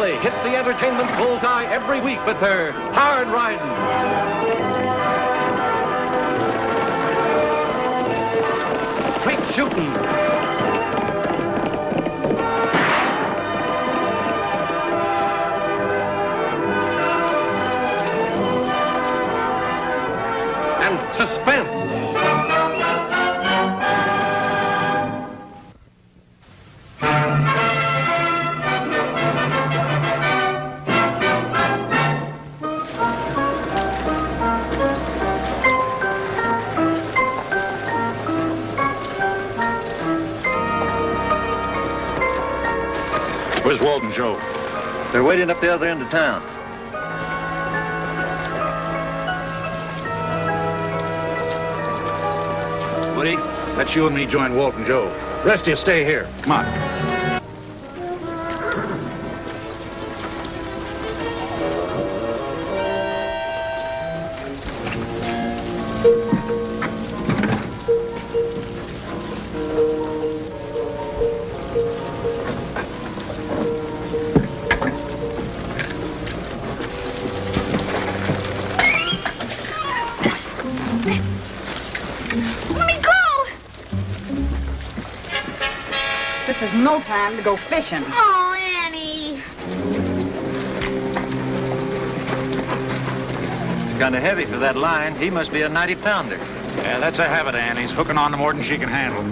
Oakley hits the entertainment bullseye every week with her hard riding. Straight shooting. And suspense. Where's Walt and Joe? They're waiting up the other end of town. Woody, let you and me join Walt and Joe. Rest of you stay here. Come on. This is no time to go fishing. Oh, Annie. It's kind of heavy for that line. He must be a 90-pounder. Yeah, that's a habit, Annie's hooking on to more than she can handle.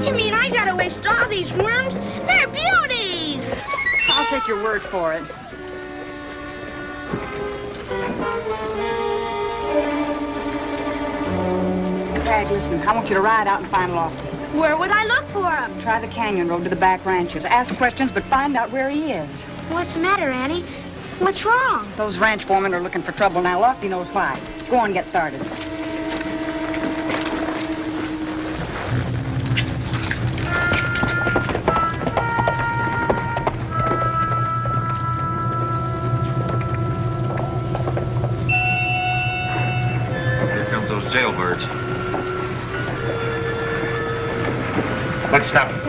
You mean I gotta waste all these worms? They're beauties. I'll take your word for it. Dad, listen, I want you to ride out and find Lofty. Where would I look for him? Try the canyon road to the back ranches. Ask questions, but find out where he is. What's the matter, Annie? What's wrong? Those ranch foremen are looking for trouble now. Lofty knows why. Go on and get started. Here comes those jailbirds. Let's stop him.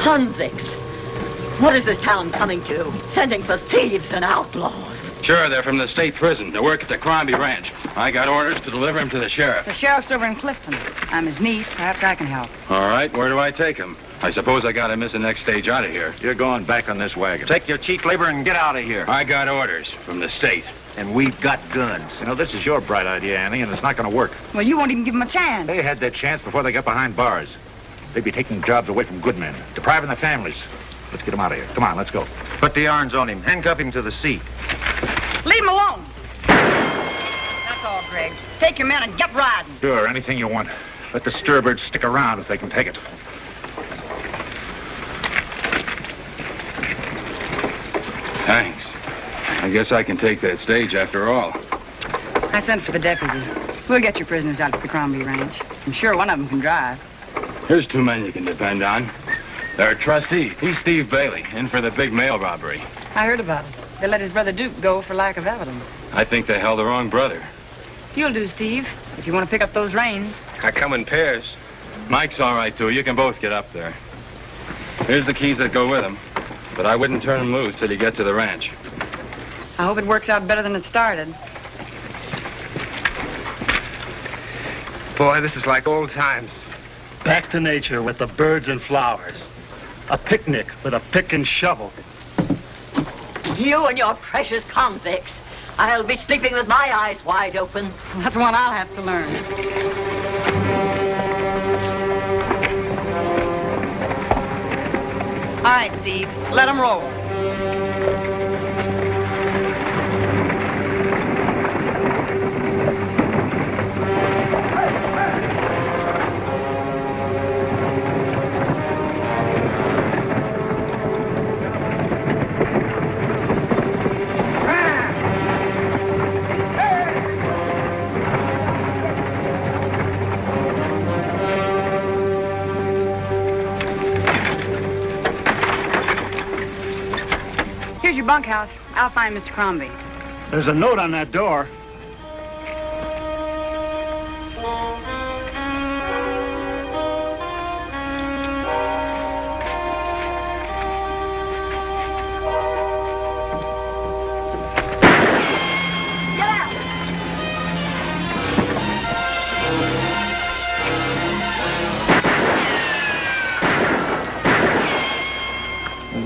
Convicts. What is this town coming to? Sending for thieves and outlaws. Sure, they're from the state prison. They work at the Crombie Ranch. I got orders to deliver them to the sheriff. The sheriff's over in Clifton. I'm his niece. Perhaps I can help. All right, where do I take them? I suppose I gotta miss the next stage out of here. You're going back on this wagon. Take your cheap labor and get out of here. I got orders from the state. And we've got guns. You know, this is your bright idea, Annie, and it's not going to work. Well, you won't even give him a chance. They had their chance before they got behind bars. They'd be taking jobs away from good men, depriving their families. Let's get them out of here. Come on, let's go. Put the irons on him. Handcuff him to the seat. Leave him alone. That's all, Greg. Take your men and get riding. Sure, anything you want. Let the stirrebirds stick around if they can take it. Thanks. I guess I can take that stage after all. I sent for the deputy. We'll get your prisoners out to the Crombie Ranch. I'm sure one of them can drive. Here's two men you can depend on. They're a trustee. He's Steve Bailey, in for the big mail robbery. I heard about it. They let his brother Duke go for lack of evidence. I think they held the wrong brother. You'll do, Steve, if you want to pick up those reins. I come in pairs. Mike's all right, too. You can both get up there. Here's the keys that go with him. But I wouldn't turn them loose till you get to the ranch. I hope it works out better than it started. Boy, this is like old times. Back to nature with the birds and flowers. A picnic with a pick and shovel. You and your precious convicts. I'll be sleeping with my eyes wide open. That's one I'll have to learn. All right, Steve, let them roll. Here's your bunkhouse. I'll find Mr. Crombie. There's a note on that door.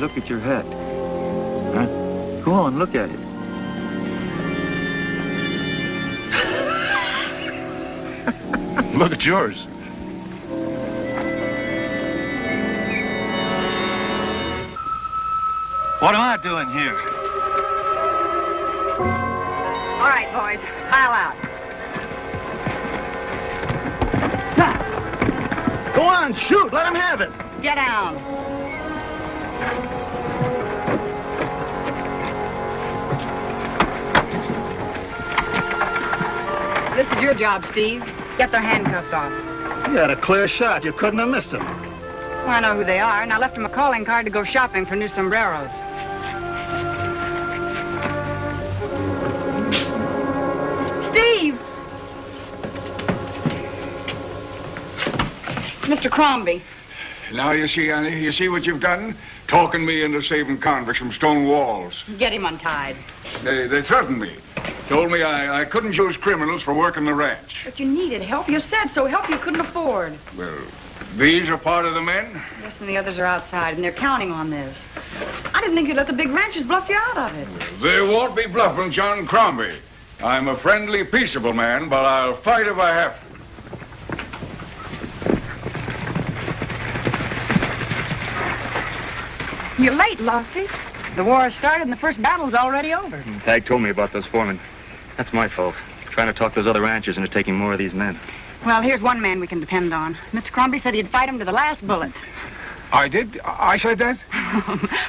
look at your hat. Huh? Go on, look at it. Look at yours. What am I doing here? All right, boys, pile out. Go on, shoot. Let him have it. Get down. This is your job, Steve. Get their handcuffs off. You had a clear shot. You couldn't have missed him. Well, I know who they are, and I left them a calling card to go shopping for new sombreros. Steve! Mr. Crombie. Now you see, Annie, you see what you've done? Talking me into saving convicts from stone walls. Get him untied. They threatened me. Told me I couldn't use criminals for working the ranch. But you needed help. You said so. Help you couldn't afford. Well, these are part of the men? Yes, and the others are outside, and they're counting on this. I didn't think you'd let the big ranchers bluff you out of it. They won't be bluffing John Crombie. I'm a friendly, peaceable man, but I'll fight if I have to. You're late, Lofty. The war has started and the first battle's already over. Tag told me about those foremen. That's my fault. Trying to talk those other ranchers into taking more of these men. Well, here's one man we can depend on. Mr. Crombie said he'd fight him to the last bullet. I did? I said that?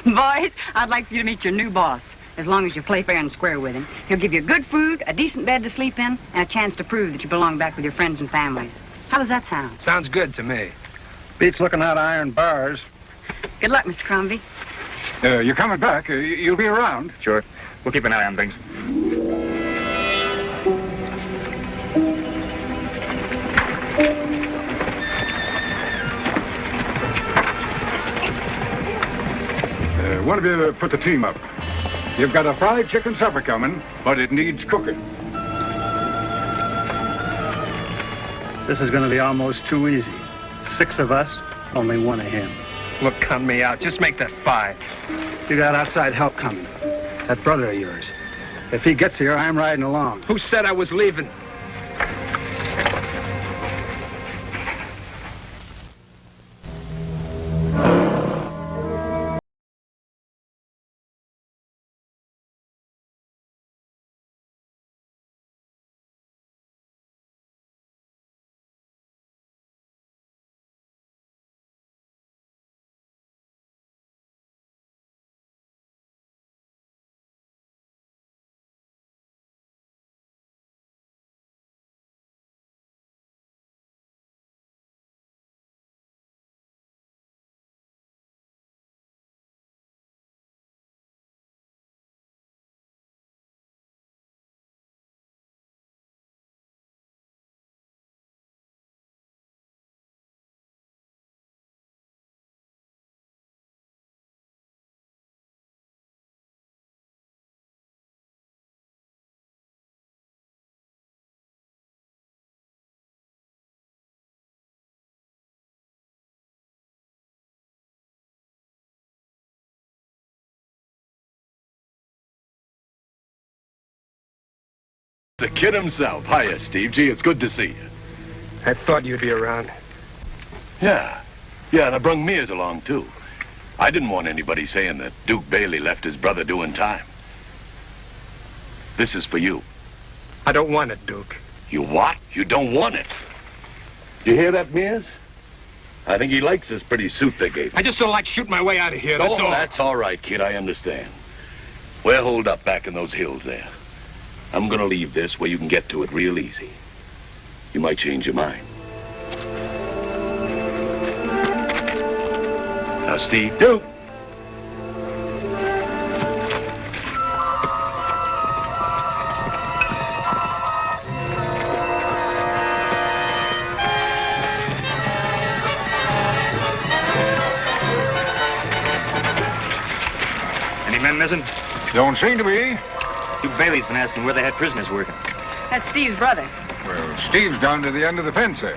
Boys, I'd like for you to meet your new boss. As long as you play fair and square with him. He'll give you good food, a decent bed to sleep in, and a chance to prove that you belong back with your friends and families. How does that sound? Sounds good to me. Beats looking out iron bars. Good luck, Mr. Crombie. You're coming back. You'll be around. Sure. We'll keep an eye on things. One of you put the team up. You've got a fried chicken supper coming, but it needs cooking. This is going to be almost too easy. 6 of us, only 1 of him. Look, count me out. Just make that 5. You got outside help coming. That brother of yours. If he gets here, I'm riding along. Who said I was leaving? The kid himself. Hiya, Steve. Gee, it's good to see you. I thought you'd be around. Yeah, and I brung Mears along, too. I didn't want anybody saying that Duke Bailey left his brother doing time. This is for you. I don't want it, Duke. You what? You don't want it? You hear that, Mears? I think he likes this pretty suit they gave him. I just don't like shooting my way out of here, that's all. That's all right, kid. I understand. We're holed up back in those hills there. I'm gonna leave this where you can get to it real easy. You might change your mind. Now, Steve. Duke! Any men missing? Don't seem to be. Duke Bailey's been asking where they had prisoners working. That's Steve's brother. Well, Steve's down to the end of the fence there.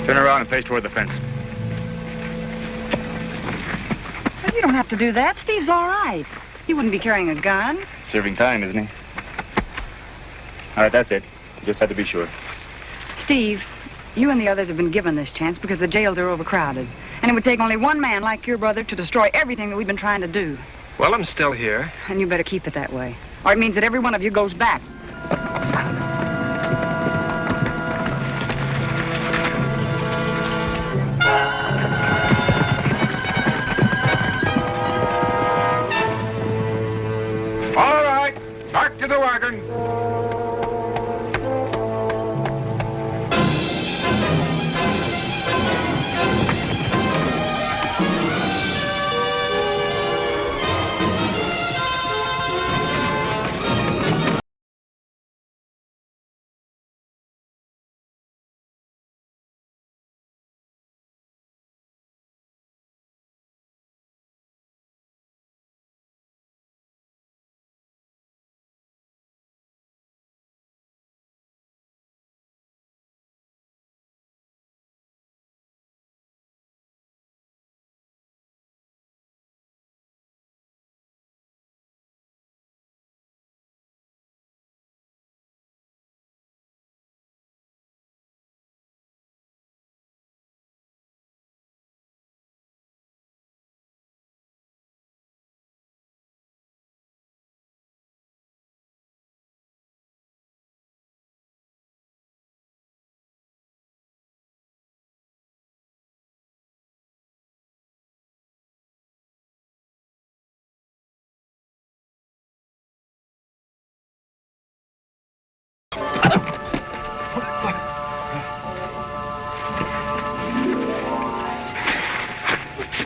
Turn around and face toward the fence. Well, you don't have to do that. Steve's all right. He wouldn't be carrying a gun. Serving time, isn't he? All right, that's it. You just had to be sure. Steve, you and the others have been given this chance because the jails are overcrowded. And it would take only one man like your brother to destroy everything that we've been trying to do. Well, I'm still here. And you better keep it that way. Or it means that every one of you goes back. All right, back to the wagon.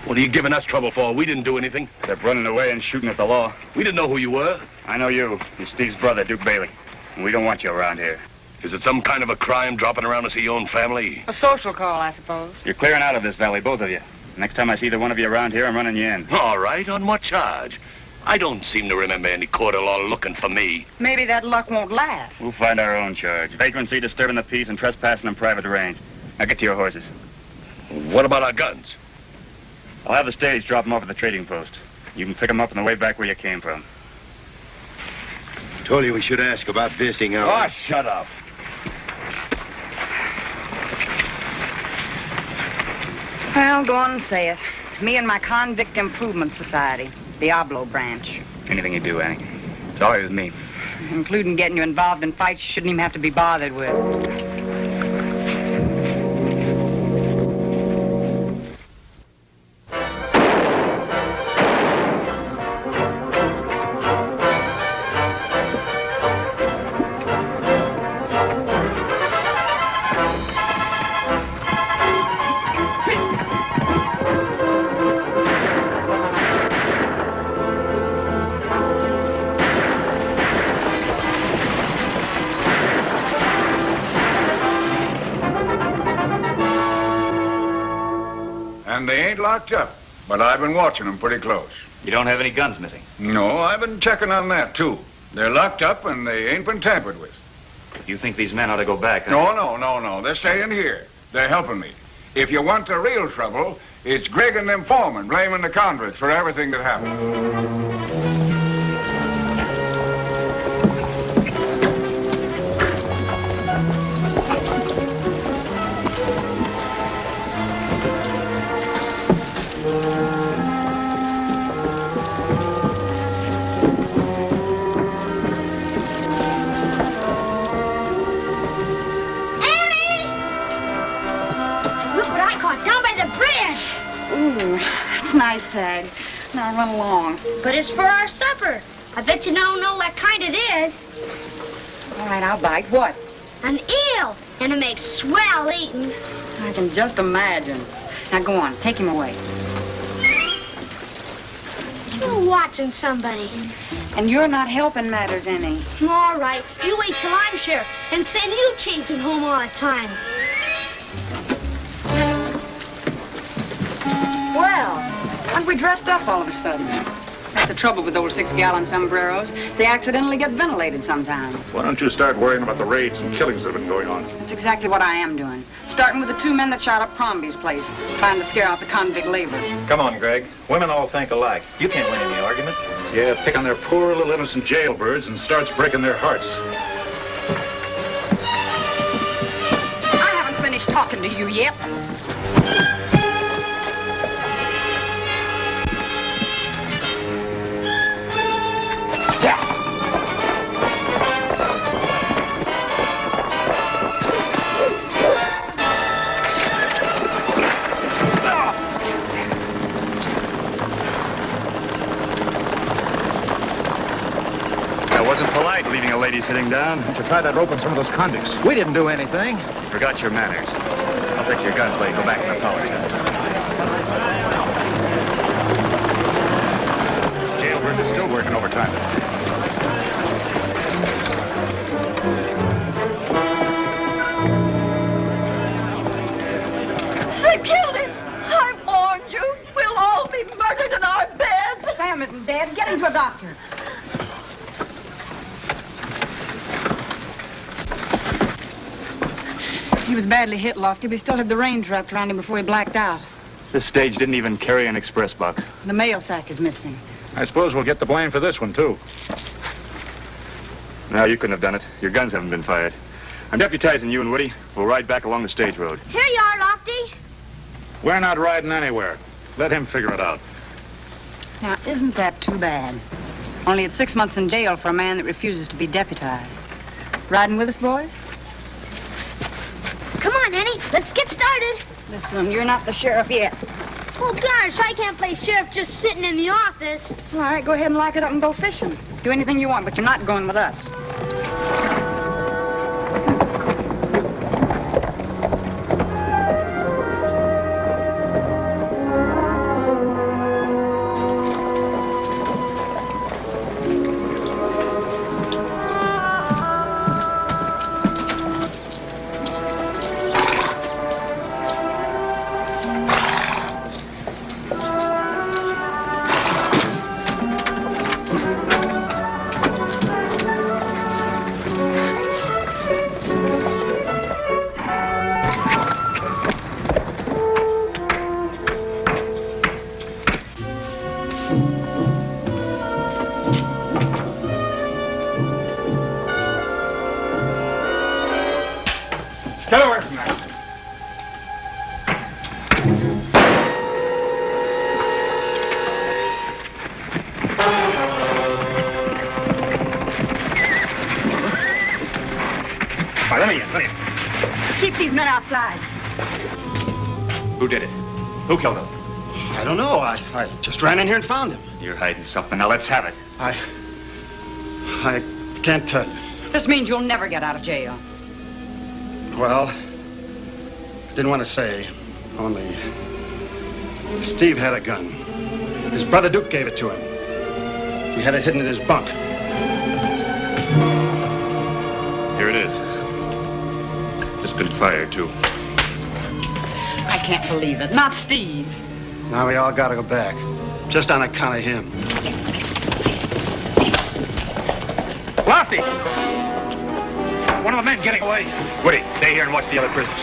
What are you giving us trouble for? We didn't do anything. They're running away and shooting at the law. We didn't know who you were. I know you. You're Steve's brother, Duke Bailey. And we don't want you around here. Is it some kind of a crime dropping around to see your own family? A social call, I suppose. You're clearing out of this valley, both of you. Next time I see either one of you around here, I'm running you in. All right, on what charge? I don't seem to remember any court of law looking for me. Maybe that luck won't last. We'll find our own charge. Vagrancy, disturbing the peace, and trespassing in private range. Now get to your horses. What about our guns? I'll have the stage drop them off at the trading post. You can pick them up on the way back where you came from. Told you we should ask about visiting hours. Oh, shut up. Well, go on and say it. Me and my Convict Improvement Society, Diablo branch. Anything you do, Annie. It's all right with me. Including getting you involved in fights you shouldn't even have to be bothered with. And they ain't locked up, but I've been watching them pretty close. You don't have any guns missing? No, I've been checking on that, too. They're locked up and they ain't been tampered with. You think these men ought to go back, huh? No. They're staying here. They're helping me. If you want the real trouble, it's Greg and them foremen blaming the convicts for everything that happened. Ooh, that's nice, Tag. Now run along. But it's for our supper. I bet you don't know what kind it is. All right, I'll bite. What? An eel. And it makes swell eating. I can just imagine. Now go on, take him away. You're watching somebody. And you're not helping matters any. All right, you wait till I'm sheriff and send you chasing home all the time. Well, aren't we dressed up all of a sudden? That's the trouble with those 6-gallon sombreros. They accidentally get ventilated sometimes. Why don't you start worrying about the raids and killings that have been going on? That's exactly what I am doing. Starting with the 2 men that shot up Crombie's place, trying to scare out the convict labor. Come on, Greg. Women all think alike. You can't win any argument. Yeah, pick on their poor little innocent jailbirds and starts breaking their hearts. I haven't finished talking to you yet. Leaving a lady sitting down. You should try that rope on some of those convicts. We didn't do anything. You forgot your manners. I'll take your guns while you go back and apologize. Jailbird is still working overtime. They killed him. I warned you. We'll all be murdered in our beds. Sam isn't dead. Get him to a doctor. He was badly hit, Lofty, but he still had the reins wrapped around him before he blacked out. This stage didn't even carry an express box. The mail sack is missing. I suppose we'll get the blame for this one, too. No, you couldn't have done it. Your guns haven't been fired. I'm deputizing you and Woody. We'll ride back along the stage road. Here you are, Lofty. We're not riding anywhere. Let him figure it out. Now, isn't that too bad? Only it's 6 months in jail for a man that refuses to be deputized. Riding with us, boys? Come on, Annie. Let's get started. Listen, you're not the sheriff yet. Well, gosh, I can't play sheriff just sitting in the office. All right, go ahead and lock it up and go fishing. Do anything you want, but you're not going with us. Get away from that. All right, let me in. Keep these men outside. Who did it? Who killed him? I don't know. I just ran in here and found him. You're hiding something. Now let's have it. I can't tell you. This means you'll never get out of jail. Well, I didn't want to say, only Steve had a gun. His brother Duke gave it to him. He had it hidden in his bunk. Here it is. Just been fired, too. I can't believe it. Not Steve. Now we all got to go back, just on account of him. Lofty! One of the men getting away. Woody, stay here and watch the other prisoners.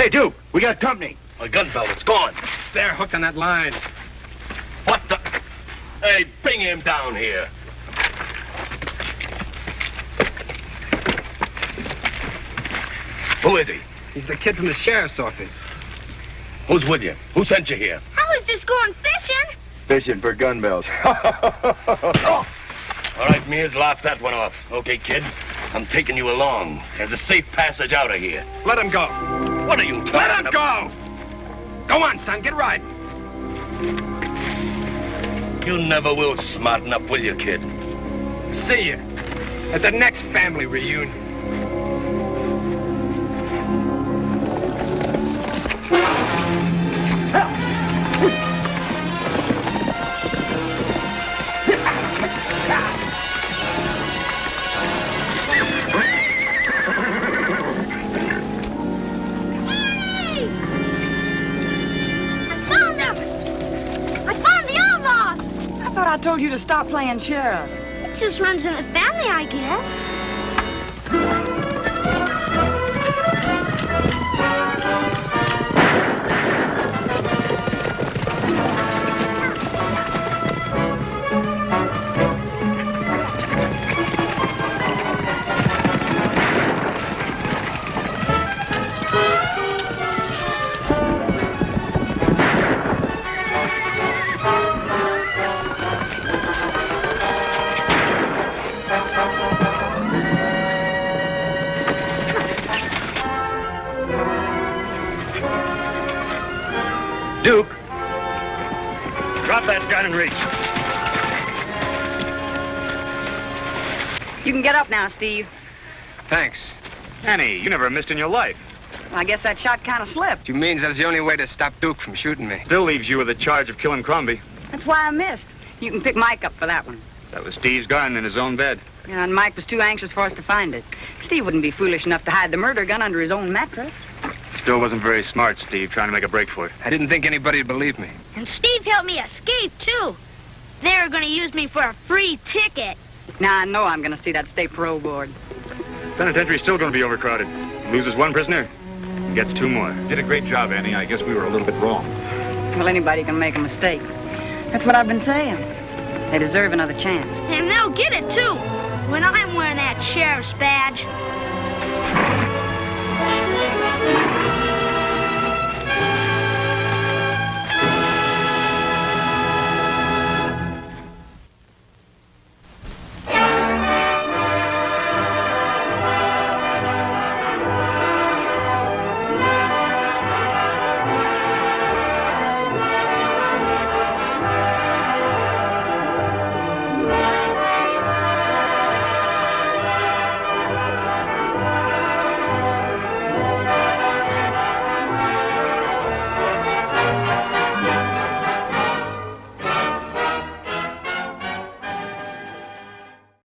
Hey, Duke, we got company. My gun belt, it's gone. It's there, hooked on that line. What the? Hey, bring him down here. Who is he? He's the kid from the sheriff's office. Who's with you? Who sent you here? I was just going fishing. Fishing for gun belts. All right, Mears, laugh that one off. Okay, kid? I'm taking you along. There's a safe passage out of here. Let him go. What are you talking Let him about? go! Go on, son, get riding. You never will smarten up, will you, kid? See you at the next family reunion. I told you to stop playing sheriff. It just runs in the family, I guess. Duke, drop that gun and reach. You can get up now, Steve. Thanks. Annie, you never missed in your life. I guess that shot kind of slipped. You means that's the only way to stop Duke from shooting me. Still leaves you with the charge of killing Crombie. That's why I missed. You can pick Mike up for that one. That was Steve's gun in his own bed. Yeah, and Mike was too anxious for us to find it. Steve wouldn't be foolish enough to hide the murder gun under his own mattress. Still wasn't very smart, Steve, trying to make a break for it. I didn't think anybody'd believe me. And Steve helped me escape, too. They were going to use me for a free ticket. Now I know I'm going to see that state parole board. Penitentiary's still going to be overcrowded. Loses one prisoner, gets two more. Did a great job, Annie. I guess we were a little bit wrong. Well, anybody can make a mistake. That's what I've been saying. They deserve another chance. And they'll get it, too, when I'm wearing that sheriff's badge.